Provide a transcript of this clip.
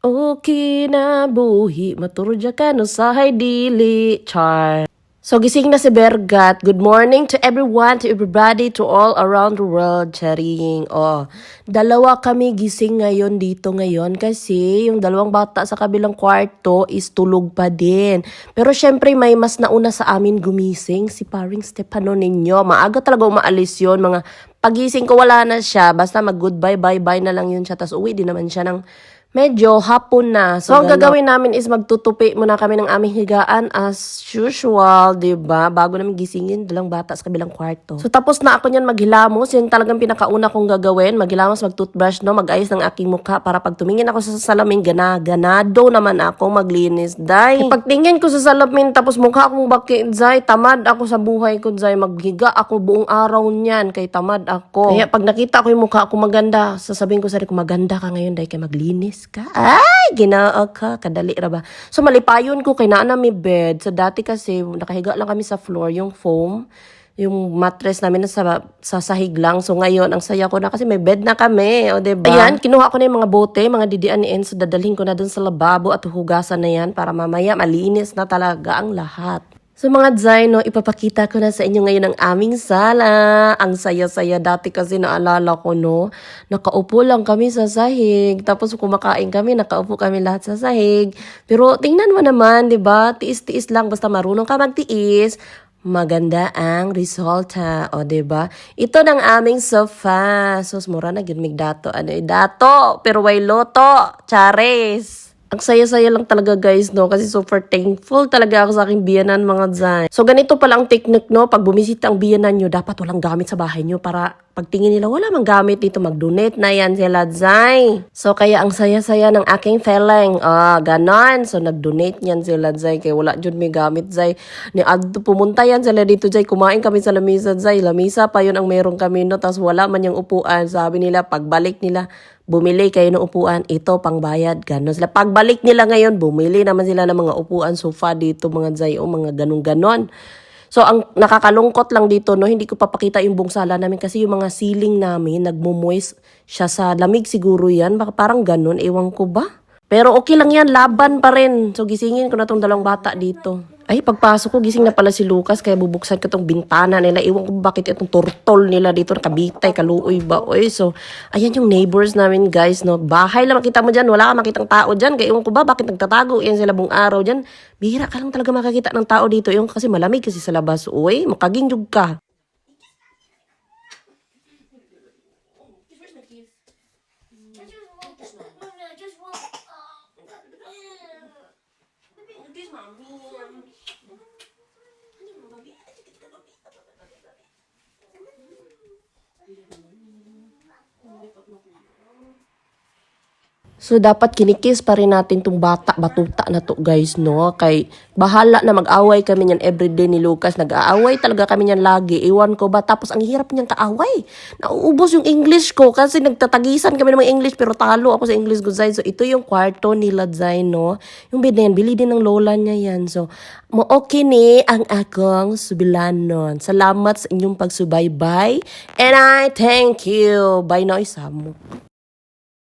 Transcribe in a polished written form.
Okay na buhi, maturja ka no sahay dili, char. So gising na si Bergat. Good morning to everyone, to everybody, to all around the world, charing. Oh, dalawa kami gising ngayon dito ngayon kasi yung dalawang bata sa kabilang kwarto is tulog pa din. Pero syempre may mas nauna sa amin gumising, si paring Stefano ninyo. Maaga talaga umaalis yun, mga pagising ko wala na siya, basta mag-goodbye, bye-bye na lang yun siya. Tapos uwi din naman siya ng medyo hapon na. So, ang gagawin namin is magtutupi muna kami ng aming higaan as usual, diba? Bago namin gisingin, dalang bata sa kabilang kwarto. So, tapos na ako niyan maghilamos. Yun talagang pinakauna kong gagawin. Maghilamos, mag-toothbrush, no? Mag-ayos ng aking mukha para pag tumingin ako sa salamin, ganado naman ako maglinis, day. Pagtingin ko sa salamin, tapos mukha akong bakit, day, tamad ako sa buhay ko, day. Maghiga ako buong araw niyan, kay tamad ako. Kaya pag nakita ko yung mukha ko maganda, sasabihin ko sa ko, maganda ka ngayon, day, kay maglinis ka. Ay, ginaa ka. Kadali ra ba? So, malipayon ko kay naa mi bed. So, dati kasi, nakahiga lang kami sa floor, yung foam, yung mattress namin sa sahig lang. So, ngayon, ang saya ko na kasi may bed na kami. O, diba? Ayan, kinuha ko na yung mga bote, mga didian ni Enzo. Dadalhin ko na dun sa lababo at hugasan na yan para mamaya malinis na talaga ang lahat. So mga Zay, no, ipapakita ko na sa inyo ngayon ang aming sala. Ang saya-saya dati kasi naalala ko, no, nakaupo lang kami sa sahig. Tapos kumakain kami, nakaupo kami lahat sa sahig. Pero tingnan mo naman, di ba? Tiis-tiis lang, basta marunong ka magtiis. Maganda ang resulta, o diba? Ito ng aming sofa. So, mura na yun, dato. Ano dato? Pero way loto. Chares. Ang saya-saya lang talaga guys, no? Kasi super thankful talaga ako sa aking biyanan mga Zay. So ganito pala ang technique, no? Pag bumisita ang biyanan nyo, dapat walang gamit sa bahay nyo para pagtingin nila, wala mang gamit dito, mag-donate na yan sila Zay. So kaya ang saya-saya ng aking feeling. Ganon. So nag-donate yan sila Zay. Kaya wala dyan may gamit Zay. Pumunta yan sila dito Zay. Kumain kami sa lamisa Zay. Lamisa pa yun ang meron kami, no? Tapos wala man yung upuan. Sabi nila, pagbalik nila, bumili kayo ng upuan, ito pangbayad, gano'n sila. Pagbalik nila ngayon, bumili naman sila ng mga upuan, sofa dito, mga Zay, mga ganun-ganon. So, ang nakakalungkot lang dito, no, hindi ko papakita yung buong sala namin kasi yung mga ceiling namin, nagmumoist siya sa lamig siguro yan, baka parang ganun, ewan ko ba? Pero okay lang yan, laban pa rin. So, gisingin ko na tong dalawang bata dito. Ay, pagpasok ko, gising na pala si Lucas, kaya bubuksan ko tong bintana nila. Iwan ko bakit itong turtol nila dito, nakabitay, kaluoy ba? Oy, so, ayan yung neighbors namin, guys, no? Bahay lang makita mo dyan, wala ka makitang tao dyan. Kaya iwan ko ba, bakit nagtatago? Yan sila buong araw dyan. Bihira ka lang talaga makakita ng tao dito. Yung kasi malamig kasi sa labas. Uy, makaginjog ka. So, dapat kinikis pa rin natin tong batuta na to, guys, no? Kay, bahala na mag-away kami niyan everyday ni Lucas. Nag-aaway talaga kami niyan lagi. Iwan ko ba? Tapos, ang hirap niyang kaaway. Nauubos yung English ko kasi nagtatagisan kami ng mga English pero talo ako sa English ko, Zay. So, ito yung kwarto nila, Zay, no? Yung bed na yan, bili din ng lola niya yan. So, okay ni ang akong subilanon. Salamat sa inyong pagsubaybay. And I thank you. Bye na, Isamo.